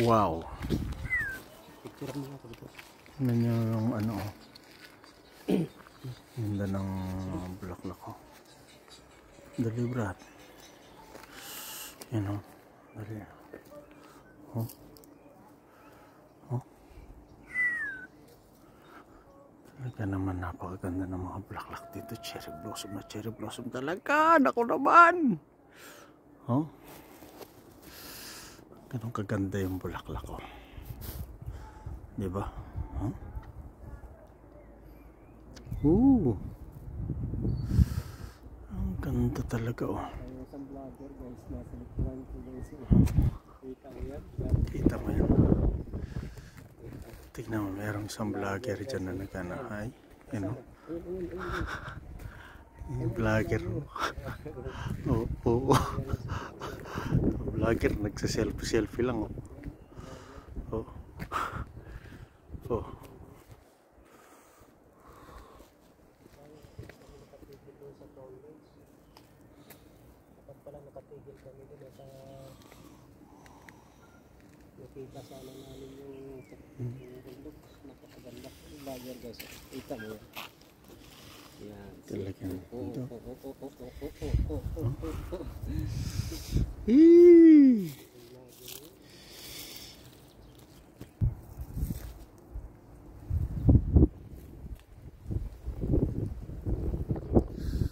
Wow. Picture mo ako dito. Ano nyo yung ano. Ganda ng bulaklak ko. Dali brad. Yan o. Dali. Oh. Oh. Talaga naman napakaganda ng mga bulaklak dito. Cherry blossom na cherry blossom talaga. Naku naman. Oh. Ganun kaganda yung bulaklak ko. Diba? Huh? Ang ganda talaga oh. Isang vlogger guys, nasa likuran ko guys. Kita mo yan. Tignan mo, merong isang vlogger dyan na nagkanahay. Yan o. Yung vlogger. Oo. Vlogger, nagsa-selfie lang oh. Oh. Oh. Dapat pala nakatigil kami dito sa nakita sana namin yung bundok. Napakaganda yung vlogger guys. Kita mo yan. Yan. Talagang ito. Oh.